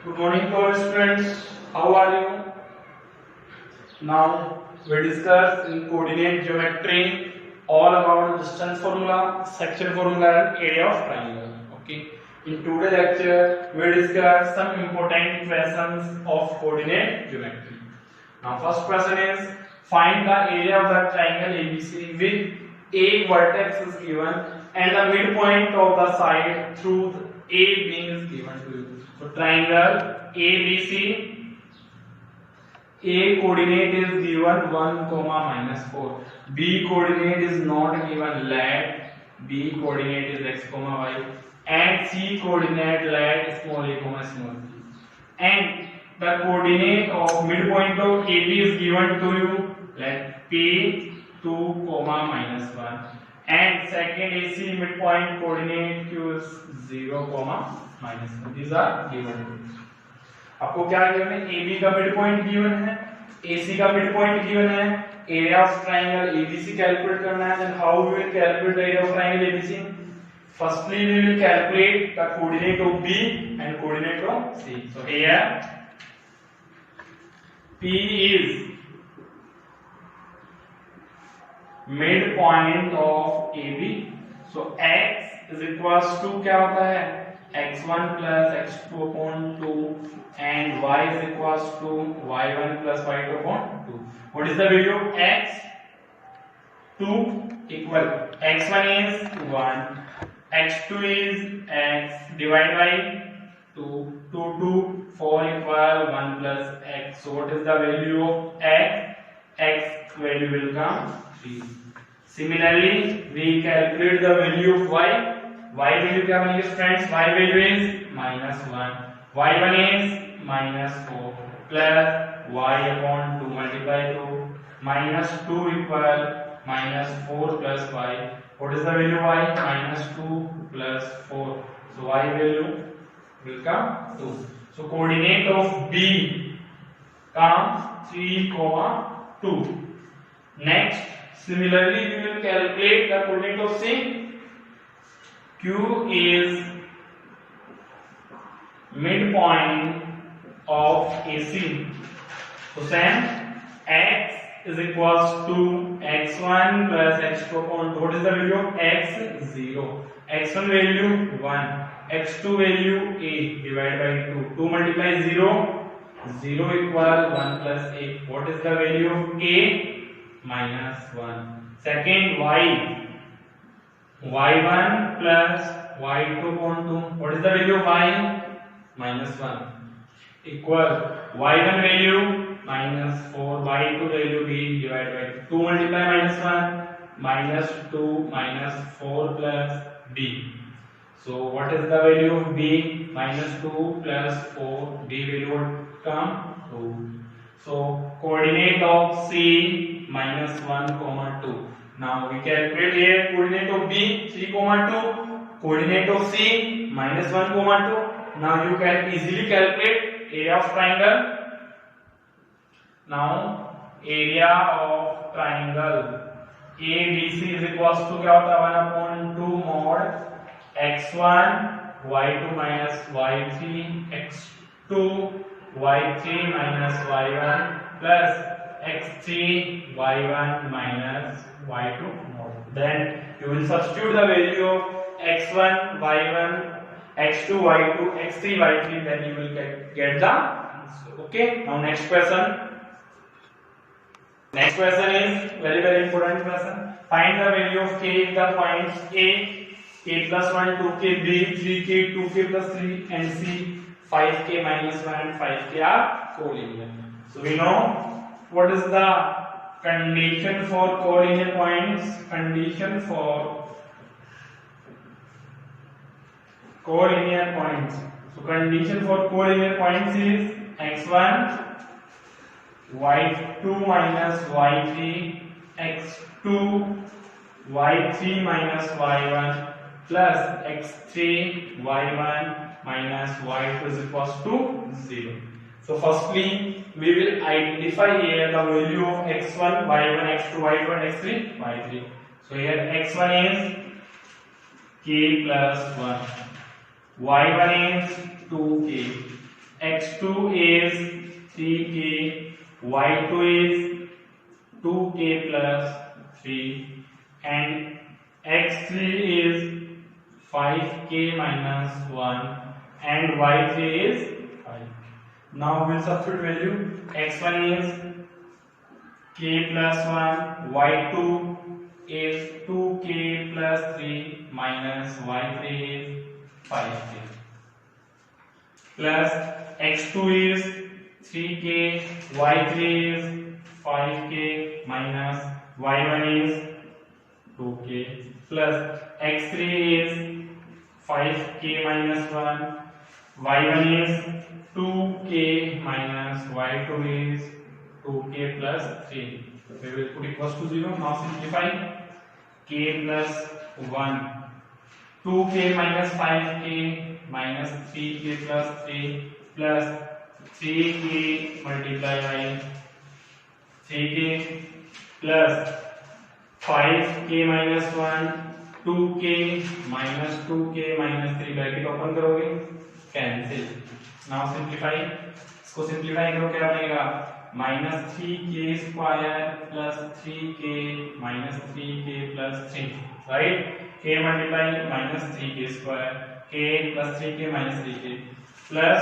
Good morning to all students. How are you? Now we discuss in coordinate geometry all about distance formula, section formula and area of triangle. Okay. In today's lecture we discuss some important questions of coordinate geometry. Now first question is find the area of the triangle ABC with a vertex is given and the midpoint of the side through A being is given to you. So triangle ABC, A coordinate is given 1, minus 4. B coordinate is not given, let B coordinate is x, y, and C coordinate let small a, small b. And the coordinate of midpoint of AB is given to you, let P 2, minus 1. And second AC midpoint coordinate Q is 0, minus 1. These are given. आपको क्या given है? AB का midpoint given है, AC का midpoint given है, area of triangle ABC calculate करना है. Then how we will calculate the area of triangle ABC? Firstly we will calculate the coordinate of B and coordinate of C. So here P is midpoint of AB. So x is equals to क्या होता है? x1 plus x2 upon 2 and y is equals to y1 plus y2 upon 2. What is the value of x? 2 equal x1 is 1, x2 is x divided by 2, 2 to 4 equal 1 plus x. So what is the value of x? X value will come 3. Similarly, we calculate the value of y. Y value क्या बनेगी friends? Y value is minus 1. Y1 is minus 4 plus y upon 2 multiply 2 minus 2 equal minus 4 plus y. What is the value of y? Minus 2 plus 4. So y value will come 2. So coordinate of B comes 3, 2. Next, similarly we will calculate the coordinate of C. Q is midpoint of AC. So same x is equals to x1 plus x2 upon 2. What is the value of x? 0. x1 value 1. x2 value a divided by 2. 2 multiply 0. 0 equal 1 plus a. What is the value of a? Minus 1. Second y. y1 plus y2 upon 2. What is the value of y? Minus 1. Equal y1 value minus 4, y2 value b divided by 2 multiply minus 1 minus 2 minus 4 plus b. So what is the value of b? Minus 2 plus 4, b value would come 2. So coordinate of C minus 1, 2. Now we calculate here coordinate of B 3, 2, coordinate of C minus 1, 2. Now you can easily calculate area of triangle. Now area of triangle ABC is equals to क्या होता है? 1 upon 2 mod x1 y2 minus y3 x2 y3 minus y1 plus x3 y1 minus y2 mod. Then you will substitute the value of x1 y1 x2 y2 x3 y3, then you will get the answer. Okay, now next question. Next question is very important question. Find the value of k in the points a plus 1 2k, b 3k 2k plus 3 and c 5k minus 1 and 5k are collinear. So we know what is the condition for collinear points. Condition for collinear points. So condition for collinear points is x1 y2 minus y3 x2 y3 minus y1 plus x3 y1 minus y2 is equals to 0. So firstly we will identify here the value of x1 y1 x2 y2 and x3 y3. So here x1 is k plus 1, y1 is 2k, x2 is 3k, y2 is 2k plus 3, and x3 is 5k minus 1, and y3 is 5. Now we'll substitute value. x1 is k plus 1, y2 is 2k plus 3 minus y3 is 5k, plus x2 is 3k, y3 is 5k minus y1 is 2k, plus x3 is 5k minus 1, y1 is 2k minus y2 is 2k plus 3. We will put equals to 0. Now simplify. K plus 1, 2k minus 5k minus 3k plus 3 plus 3k multiply by 3k plus 5k minus 1, 2k minus 2k minus 3 bracket open करोगे, cancel. Now simplify. इसको simplify करो, क्या बनेगा? Minus 3k square plus 3k minus 3k plus 3, right. k multiply minus 3k square, k plus 3k minus 3k plus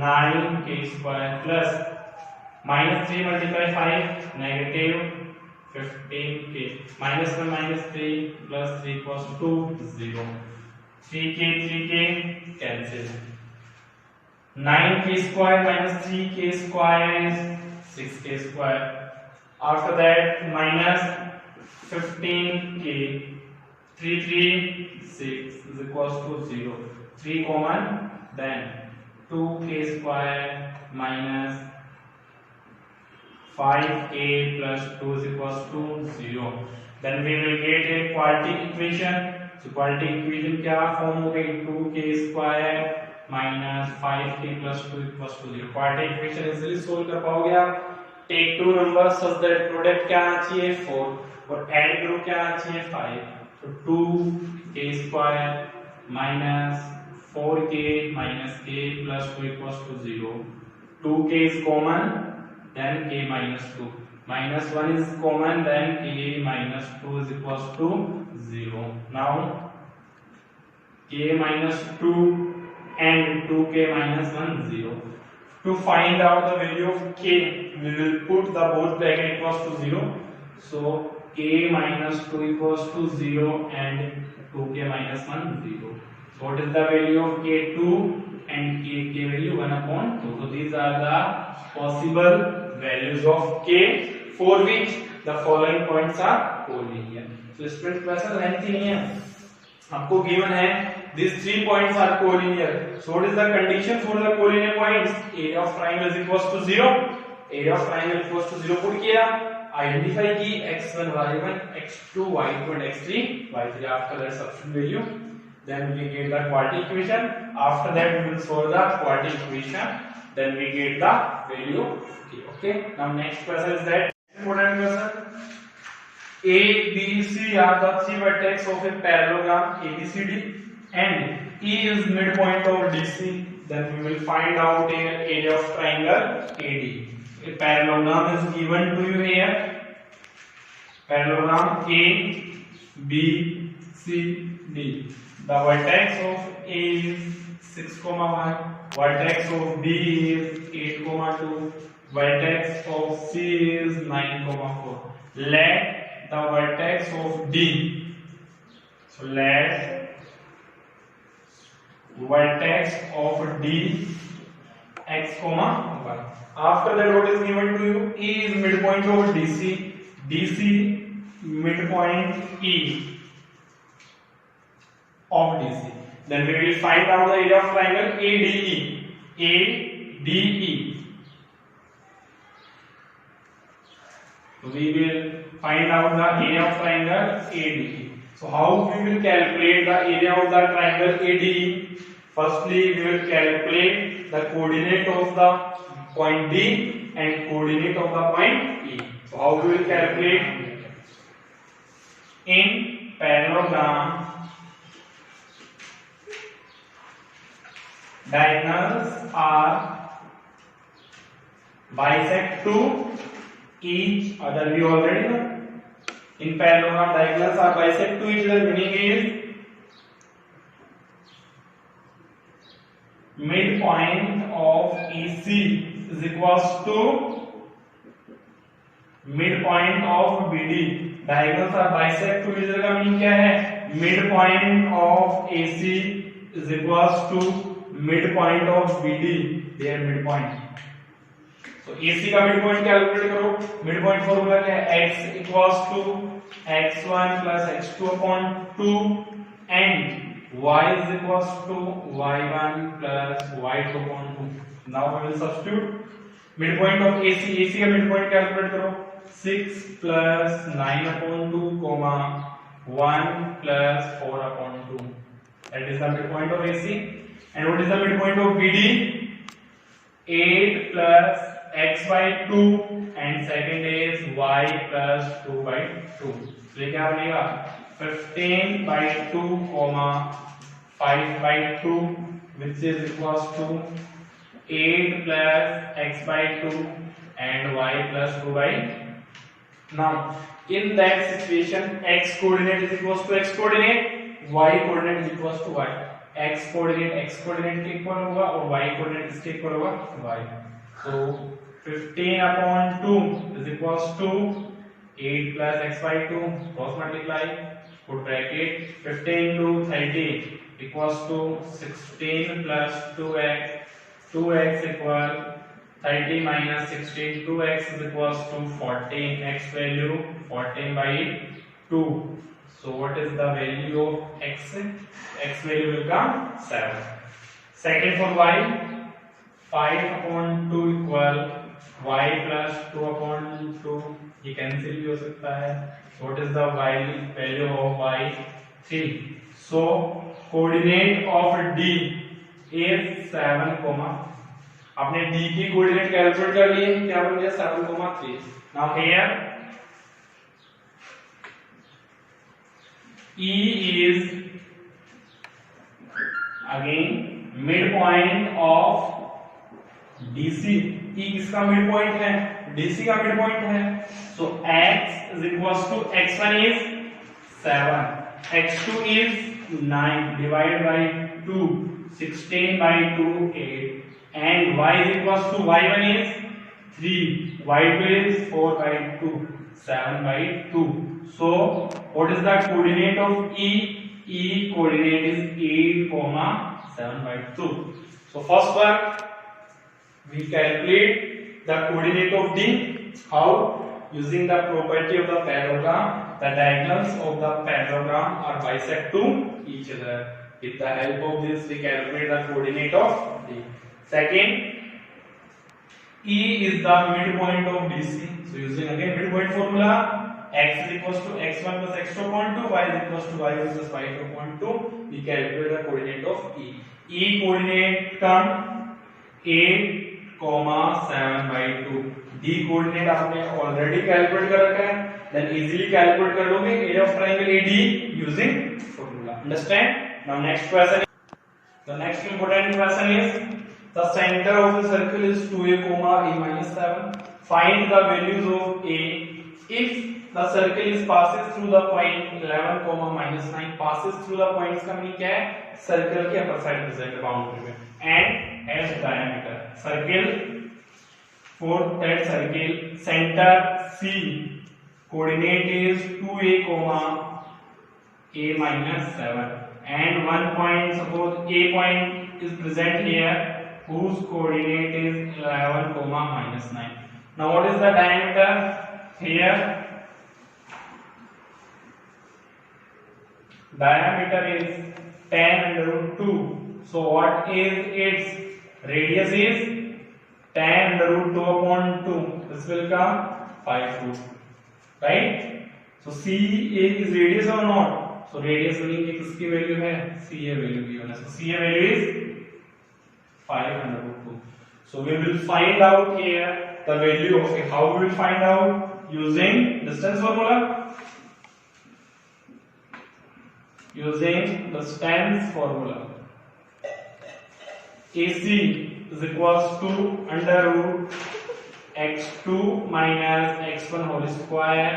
9k square plus minus 3 multiply 5 negative 15k minus 1 minus 3 plus 3 equals to 0. 3k cancel. 9k square minus 3k square is 6k square. After that minus 15k, 3 6 is equals to 0. 3 common, then 2k square minus 5k plus 2 is equals to 0. Then we will get a quadratic equation. So quadratic equation क्या form हो गई? 2k square minus 5k plus 2 equals to 0. quadratic equation easily solve कर पाओगे आप. Take two numbers such that product क्या आना चाहिए 4 और एड करो क्या आना चाहिए 5. तो 2k square minus 4k minus k plus 2 equals to 0. 2k is common, then k minus 2. Minus 1 is common, then k minus 2 is equals to 0. Now k minus 2 and 2k minus 1 0. To find out the value of k, we will put the both bracket equals to 0. So k minus 2 equals to 0 and 2k minus 1 0. So what is the value of k2 and k value 1 upon 2. So these are the possible values of k for which the following points are collinear. So students question lengthy नहीं है, आपको given है these 3 points are collinear. So what is the condition for the collinear points? Area of triangle is equals to 0. Area of triangle equals to 0 put किया, identify की x1 y1 x2 y2 and x3 y3. After that substitute value, then we get the quadratic equation. After that we will solve the quadratic equation, then we get the value. Okay, now next question is that important question. A, B, C are the 3 vertex of a parallelogram ABCD and E is midpoint of DC. Then we will find out a area of triangle AD. A parallelogram is given to you here. Parallelogram A, B, C, D. The vertex of A is 6,1. Vertex of B is 8,2. Vertex of C is 9,4. Let the vertex of D. So let vertex of D x, y. After that, what is given to you? E is midpoint of DC. DC midpoint E of DC. Then we will find out the area of triangle ADE. ADE. So we will find out the area of triangle ADE. So how we will calculate the area of the triangle ADE? Firstly, we will calculate the coordinate of the point D and coordinate of the point E. So how we will calculate? In parallelogram diagonals are bisect to each other. We already know. In parallelogram, diagonals are bisect to each other, meaning is midpoint of EC is equals to midpoint of BD. Diagonals are bisect to each other का meaning क्या है? Midpoint of AC is equals to midpoint of BD. Their midpoint. तो AC का midpoint calculate करो. Midpoint formula क्या है? X equals to x1 plus x2 upon 2 and y is equals to y1 plus y2 upon 2. Now we will substitute midpoint of AC का midpoint calculate करो. 6 plus 9 upon 2 comma 1 plus 4 upon 2. That is the midpoint of AC. And what is the midpoint of BD? 8 plus x by 2 and second is y plus 2 by 2. So ये क्या बनेगा? 15 by 2 comma 5 by 2 which is equals to 8 plus x by 2 and y plus 2 by. Now in that situation x coordinate is equals to x coordinate, y coordinate is equals to y. x coordinate के equal होगा और y coordinate इसके equal होगा y. So 15 upon 2 is equals to 8 plus x by 2 cross multiply, put bracket, 15 into 30 equals to 16 plus 2x equal 30 minus 16, 2x is equals to 14, x value 14 by 2. So what is the value of x? X value will come 7. Second for y, 5 upon 2 equal y plus 2 upon 2, ये cancel भी हो सकता है. What is the value of y? 3. So coordinate of D is 7, आपने D की coordinate calculate कर लिए, क्या बन गया? 7,3. Now here E is again midpoint of DC. E किसका midpoint है? DC का midpoint है. So x is equals to x1 is 7, x2 is 9 divided by 2, 16 by 2 8, and y is equals to y1 is 3, y2 is 4 by 2, 7 by 2. So what is the coordinate of E? E coordinate is 8, 7 by 2. So first one we calculate the coordinate of D. How? Using the property of the parallelogram, the diagonals of the parallelogram are bisect to each other. With the help of this, we calculate the coordinate of D. Second, E is the midpoint of DC. So using again midpoint formula, x is equals to x1 plus x2 upon 2, y is equals to y1 plus y2 upon 2. We calculate the coordinate of E. E coordinate come 8, 7 by 2. D coordinate आपने already calculate कर रखा है. Then easily calculate कर लोगे area of triangle AD using formula. Understand? Now next question. The next important question is the center of the circle is 2a, a minus 7. Find the values of a if the circle is passes through the point 11, minus 9. Passes through the points का meaning क्या है? Circle के upper side present boundary में. And has diameter. Circle for that circle center C coordinate is 2a, a minus 7. And one point, suppose a point is present here whose coordinate is 11, minus 9. Now what is the diameter here? Diameter is 10 under root 2. So what is its radius is 10 under root 2 upon 2. This will come 5 root. Right? So C is radius or not? So radius meaning किसकी value है? CA value given है. So CA value is 5 under root 2. So we will find out here the value of A. How we will find out? Using distance formula. Using distance formula. AC is equals to under root x2 minus x1 whole square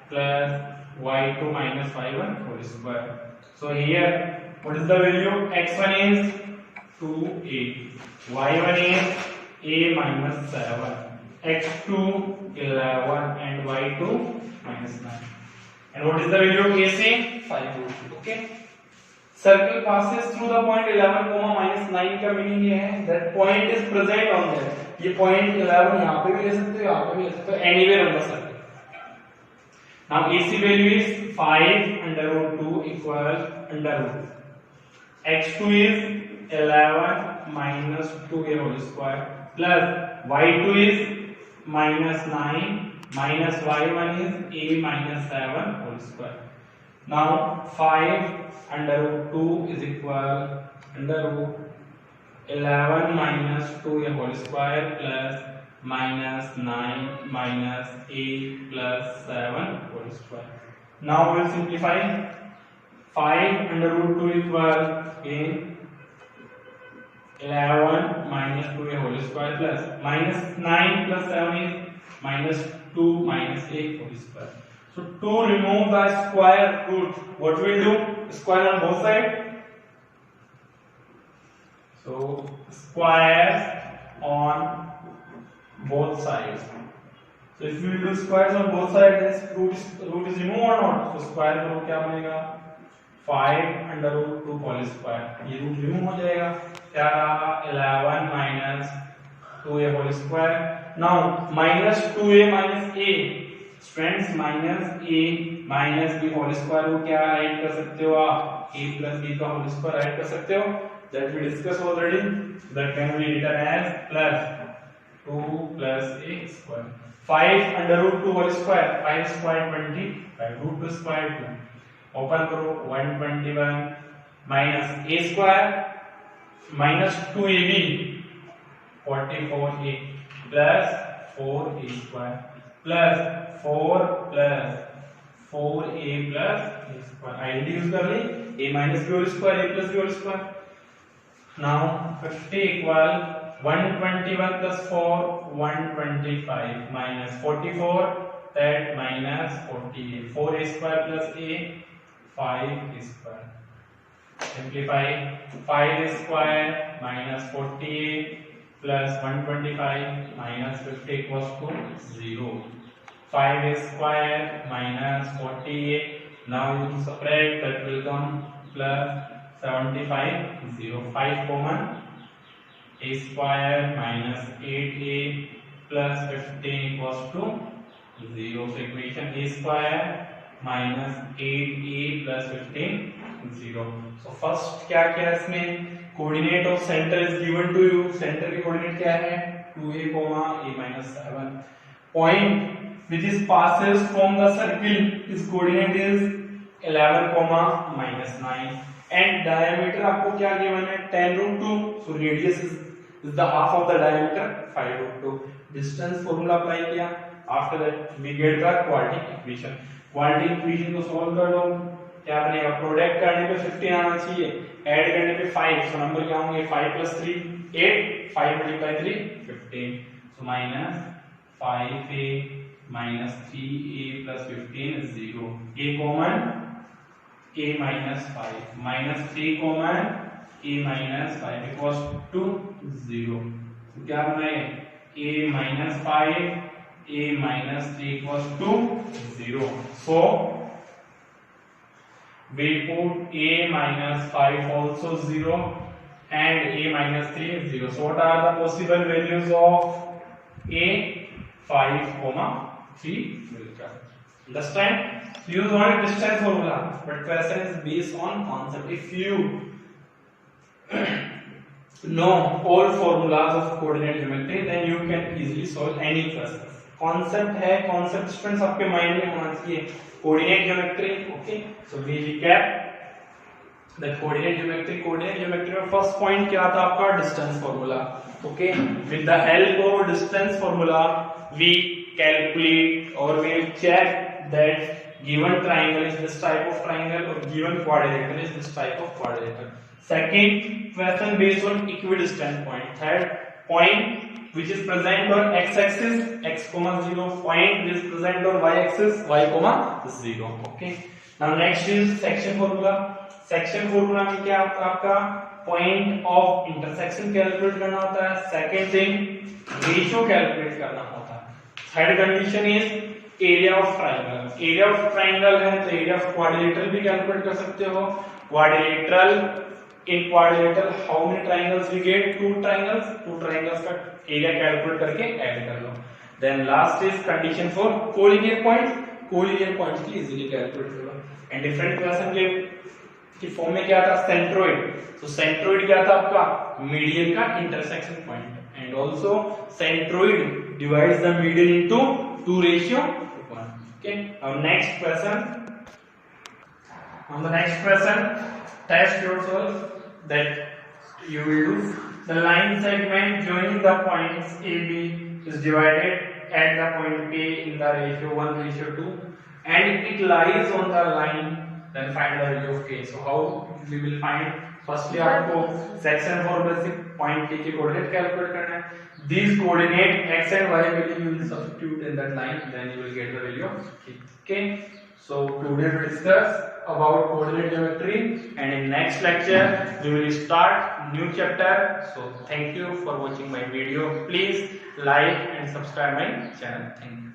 plus y2 minus y1 whole square. So here what is the value? X1 is 2a, y1 is a minus 7, x2 11 and y2 minus 9. And what is the value of AC? 5 root 2. Okay. Circle passes through the point 11, minus 9 का meaning ये है that point is present on there. ये point 11 यहाँ पे भी ले सकते हो, यहाँ पे भी ले सकते हो, anywhere on the circle. Now AC value is 5 under root 2 equals under root x2 is 11 minus 2a whole square plus y2 is minus 9 minus y1 is a minus 7 whole square. Now 5 under root 2 is equal under root 11 minus 2a whole square plus minus 9 minus a plus 7 whole square. Now we will simplify. 5 under root 2 equal again 11 minus 2a whole square plus minus 9 plus 7 is minus 2 minus a whole square. So to remove the square root, what we will do? Square on both sides. So squares on both sides. So if we do squares on both sides, then root is removed or not? So square का root क्या बनेगा? 5 under root 2 whole square. ये root remove हो जाएगा. क्या रहा? 11 minus 2a whole square. Now minus 2a minus a. Friends, minus a minus b whole square को क्या राइट कर सकते हो आप? a plus b का whole square राइट कर सकते हो. That we discussed already. That can be written as plus 2 plus a square. 5 under root 2 whole square. 5 square 20. 5 root 2 square 2. Open करो 121 minus a square minus 2ab 44a plus 4a square plus 4 plus 4a plus a square. Identity use कर ली. A minus b whole square, a plus b whole square. Now 50 equal 121 plus 4 125 minus 44 that minus 48. 4a square plus a 5 square. Simplify. 5 square minus 48 plus 125 minus 50 equals to 0. 5 square minus 48. Now you separate, that will come plus 75. 0. 5 common. A square minus 8a plus 15 equals to 0. So equation a square minus 8a plus 15 0. So first क्या क्या है इसमें? Coordinate of center is given to you. Center की coordinate क्या है? 2a, a minus 7. Point which is passes from the circle, its coordinate is 11, minus 9. And diameter आपको क्या given है? 10 root 2. So radius is the half of the diameter, 5 root 2. Distance formula apply किया. After that we get the quadratic equation. Quadratic equation को solve कर दो. क्या बनेगा? Product करने पे 15 आना चाहिए, ऐड करने पे 5. सो नंबर क्या होंगे? 5 plus 3 8, 5 multiply 3 15. So minus 5a minus 3a plus 15 is 0. a common, a minus 5 minus 3 common, a minus 5 equals to 0. So क्या बनाएंगे? a minus 5, a minus 3 equals to 0. So we put a minus 5 also 0 and a minus 3 is 0. So what are the possible values of a? 5, 3 will come. Understand? Use only distance formula, but question is based on concept. If you know all formulas of coordinate geometry, then you can easily solve any question. Concept है, concept students आपके mind में होना चाहिए. Coordinate geometry, okay. So we recap the coordinate geometry. Coordinate geometry में first point क्या था आपका? Distance formula. Okay. With the help of distance formula, we calculate or we check that given triangle is this type of triangle or given quadrilateral is this type of quadrilateral. Second question based on equidistant point. Third, point which is present on x-axis x, 0, point which is present on y-axis y, 0. Okay. Now next is section formula. Section formula में क्या आपका point of intersection calculate करना होता है. Second thing ratio calculate करना होता है. Third condition is area of triangle. Area of triangle है तो एरिया ऑफ क्वाड्रिलेटरल भी कैलकुलेट कर सकते हो. Quadrilateral, in quadrilateral how many triangles we get? Two triangles का एरिया कैलकुलेट करके ऐड कर लो. Then last is condition for collinear point. Collinear point की इजीली कैलकुलेट कर लो. एंड डिफरेंट क्वेश्चन के फॉर्म में क्या था? सेंट्रोइड. तो सेंट्रोइड क्या था आपका? मीडियन का intersection point. And also centroid divides the median into 2:1. Okay. Now next question. On the next question, test yourself that you will do. The line segment joining the points AB is divided at the point P in the ratio 1:2, and it lies on the line. Then find the value of K. So how we will find? Firstly, आपको section formula से point K के coordinate calculate करना है. These coordinate x and y value you will substitute in that line. Then you will get the value of K. Okay. So today we discuss about coordinate geometry, and in next lecture we will start new chapter. So thank you for watching my video. Please like and subscribe my channel. Thank you.